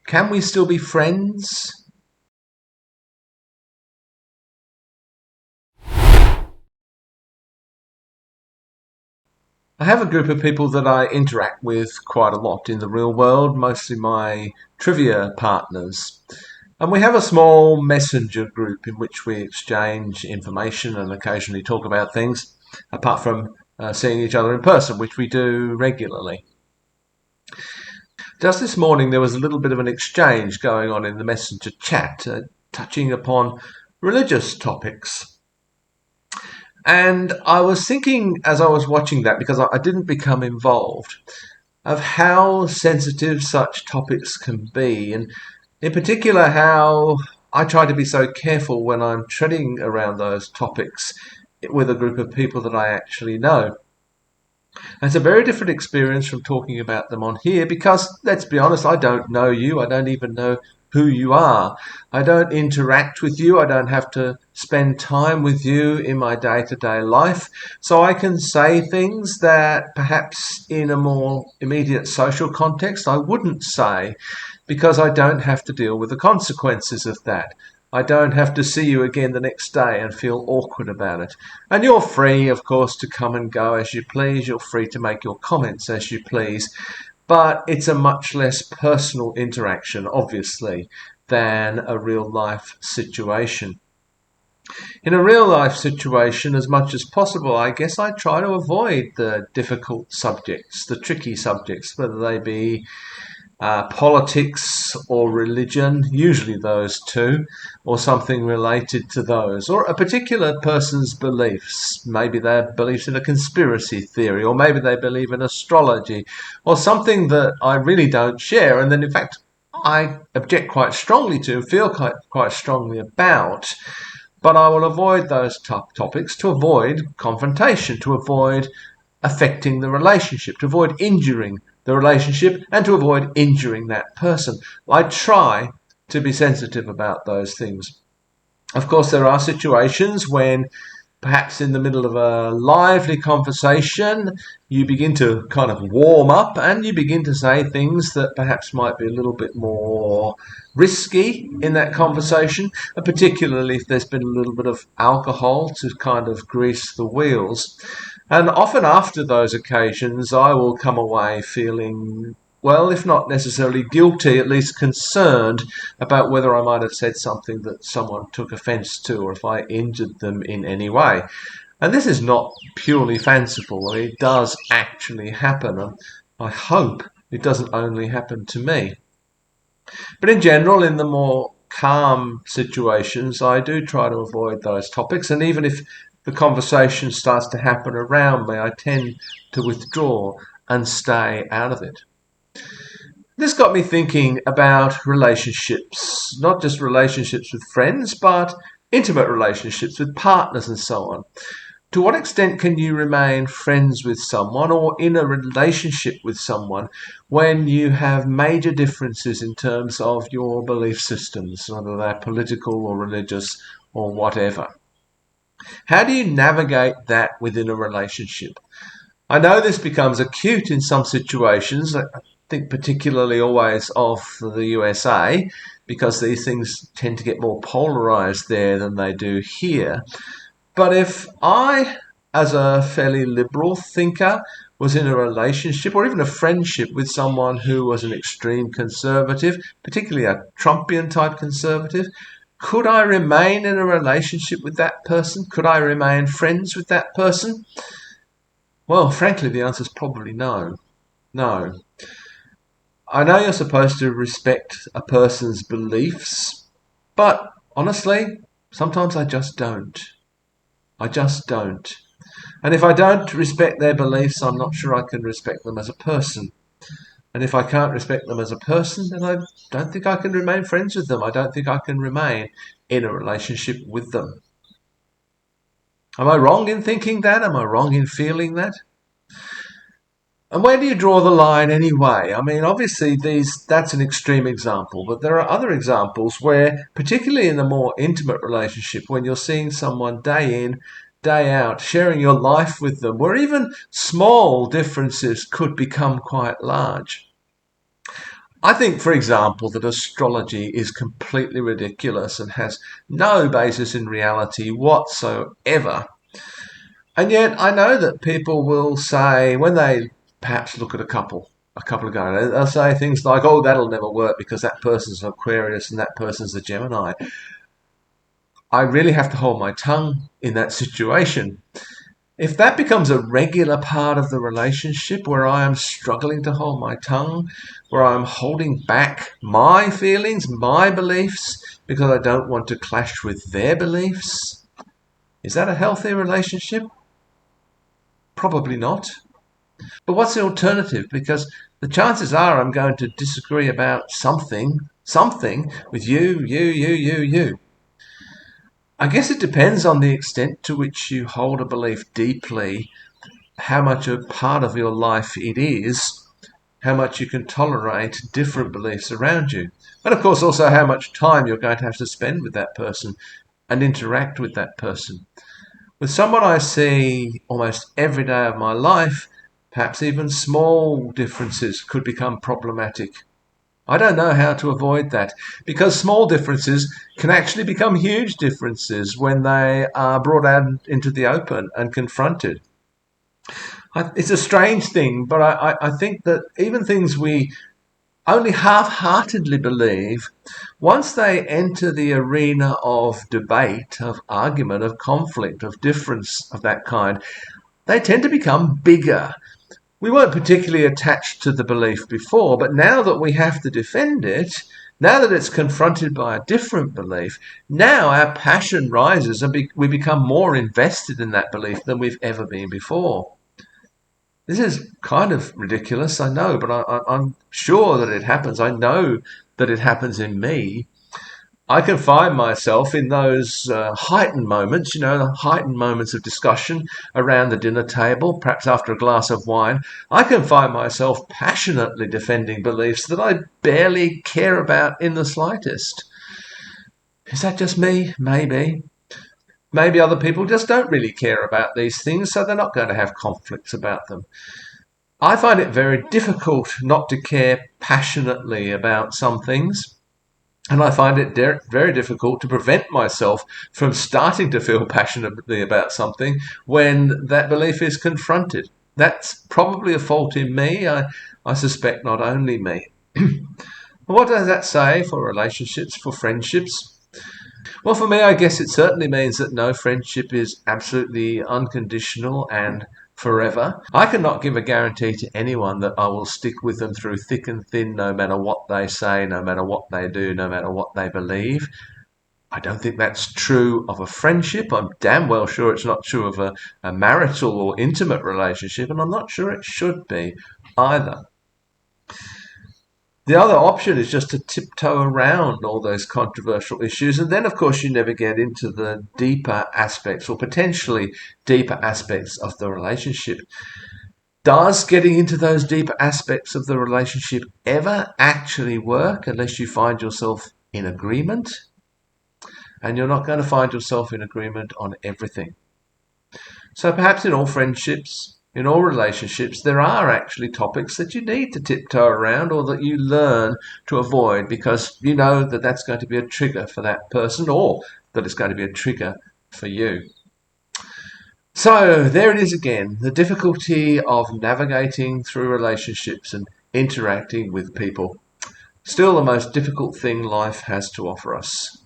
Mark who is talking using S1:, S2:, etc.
S1: Can we still be friends? I have a group of people that I interact with quite a lot in the real world, mostly my trivia partners. And we have a small messenger group in which we exchange information and occasionally talk about things, apart from seeing each other in person, which we do regularly. Just this morning, there was a little bit of an exchange going on in the messenger chat, touching upon religious topics. And I was thinking as I was watching that, because I didn't become involved, of how sensitive such topics can be, and in particular how I try to be so careful when I'm treading around those topics with a group of people that I actually know. And it's a very different experience from talking about them on here because, let's be honest, I don't know you. I don't even know who you are. I don't interact with you. I don't have to spend time with you in my day to day life. So I can say things that perhaps in a more immediate social context I wouldn't say because I don't have to deal with the consequences of that. I don't have to see you again the next day and feel awkward about it. And you're free, of course, to come and go as you please. You're free to make your comments as you please. But it's a much less personal interaction, obviously, than a real life situation. In a real life situation, as much as possible, I guess I try to avoid the difficult subjects, the tricky subjects, whether they be politics or religion, usually those two, or something related to those, or a particular person's beliefs. Maybe their beliefs in a conspiracy theory, or maybe they believe in astrology, or something that I really don't share, and then in fact I object quite strongly to, feel quite strongly about. But I will avoid those topics to avoid confrontation, to avoid affecting the relationship, to avoid injuring the relationship, and to avoid injuring that person. I try to be sensitive about those things. Of course, there are situations when perhaps in the middle of a lively conversation, you begin to kind of warm up and you begin to say things that perhaps might be a little bit more risky in that conversation, and particularly if there's been a little bit of alcohol to kind of grease the wheels. And often after those occasions, I will come away feeling, well, if not necessarily guilty, at least concerned about whether I might have said something that someone took offence to or if I injured them in any way. And this is not purely fanciful. It does actually happen. And I hope it doesn't only happen to me. But in general, in the more calm situations, I do try to avoid those topics. And even if the conversation starts to happen around me, I tend to withdraw and stay out of it. This got me thinking about relationships, not just relationships with friends, but intimate relationships with partners and so on. To what extent can you remain friends with someone or in a relationship with someone when you have major differences in terms of your belief systems, whether they're political or religious or whatever? How do you navigate that within a relationship? I know this becomes acute in some situations. I think particularly always of the USA, because these things tend to get more polarized there than they do here. But if I, as a fairly liberal thinker, was in a relationship or even a friendship with someone who was an extreme conservative, particularly a Trumpian type conservative, could I remain in a relationship with that person? Could I remain friends with that person? Well, frankly, the answer is probably no. No. I know you're supposed to respect a person's beliefs, but honestly, sometimes I just don't. I just don't. And if I don't respect their beliefs, I'm not sure I can respect them as a person. And if I can't respect them as a person, then I don't think I can remain friends with them. I don't think I can remain in a relationship with them. Am I wrong in thinking that? Am I wrong in feeling that? And where do you draw the line anyway? I mean, obviously that's an extreme example, but there are other examples where, particularly in a more intimate relationship, when you're seeing someone day in, day out, sharing your life with them, where even small differences could become quite large. I think, for example, that astrology is completely ridiculous and has no basis in reality whatsoever. And yet I know that people will say, when they perhaps look at a couple ago, they'll say things like, oh, that'll never work because that person's an Aquarius and that person's a Gemini. I really have to hold my tongue in that situation. If that becomes a regular part of the relationship where I am struggling to hold my tongue, where I'm holding back my feelings, my beliefs, because I don't want to clash with their beliefs, is that a healthy relationship? Probably not. But what's the alternative? Because the chances are I'm going to disagree about something with you. I guess it depends on the extent to which you hold a belief deeply, how much a part of your life it is, how much you can tolerate different beliefs around you. And of course, also how much time you're going to have to spend with that person and interact with that person. With someone I see almost every day of my life, perhaps even small differences could become problematic. I don't know how to avoid that because small differences can actually become huge differences when they are brought out into the open and confronted. It's a strange thing, but I think that even things we only half-heartedly believe, once they enter the arena of debate, of argument, of conflict, of difference of that kind, they tend to become bigger. We weren't particularly attached to the belief before, but now that we have to defend it, now that it's confronted by a different belief, now our passion rises and we become more invested in that belief than we've ever been before. This is kind of ridiculous, I know, but I'm sure that it happens. I know that it happens in me. I can find myself in those heightened moments, the heightened moments of discussion around the dinner table, perhaps after a glass of wine. I can find myself passionately defending beliefs that I barely care about in the slightest. Is that just me? Maybe. Maybe other people just don't really care about these things, so they're not going to have conflicts about them. I find it very difficult not to care passionately about some things. And I find it very difficult to prevent myself from starting to feel passionately about something when that belief is confronted. That's probably a fault in me. I suspect not only me. What does that say for relationships, for friendships? Well, for me, I guess it certainly means that no friendship is absolutely unconditional and forever. I cannot give a guarantee to anyone that I will stick with them through thick and thin, no matter what they say, no matter what they do, no matter what they believe. I don't think that's true of a friendship. I'm damn well sure it's not true of a marital or intimate relationship, and I'm not sure it should be either. The other option is just to tiptoe around all those controversial issues. And then, of course, you never get into the deeper aspects or potentially deeper aspects of the relationship. Does getting into those deeper aspects of the relationship ever actually work unless you find yourself in agreement? And you're not going to find yourself in agreement on everything. So perhaps in all friendships, in all relationships, there are actually topics that you need to tiptoe around or that you learn to avoid because you know that that's going to be a trigger for that person or that it's going to be a trigger for you. So there it is again, the difficulty of navigating through relationships and interacting with people. Still the most difficult thing life has to offer us.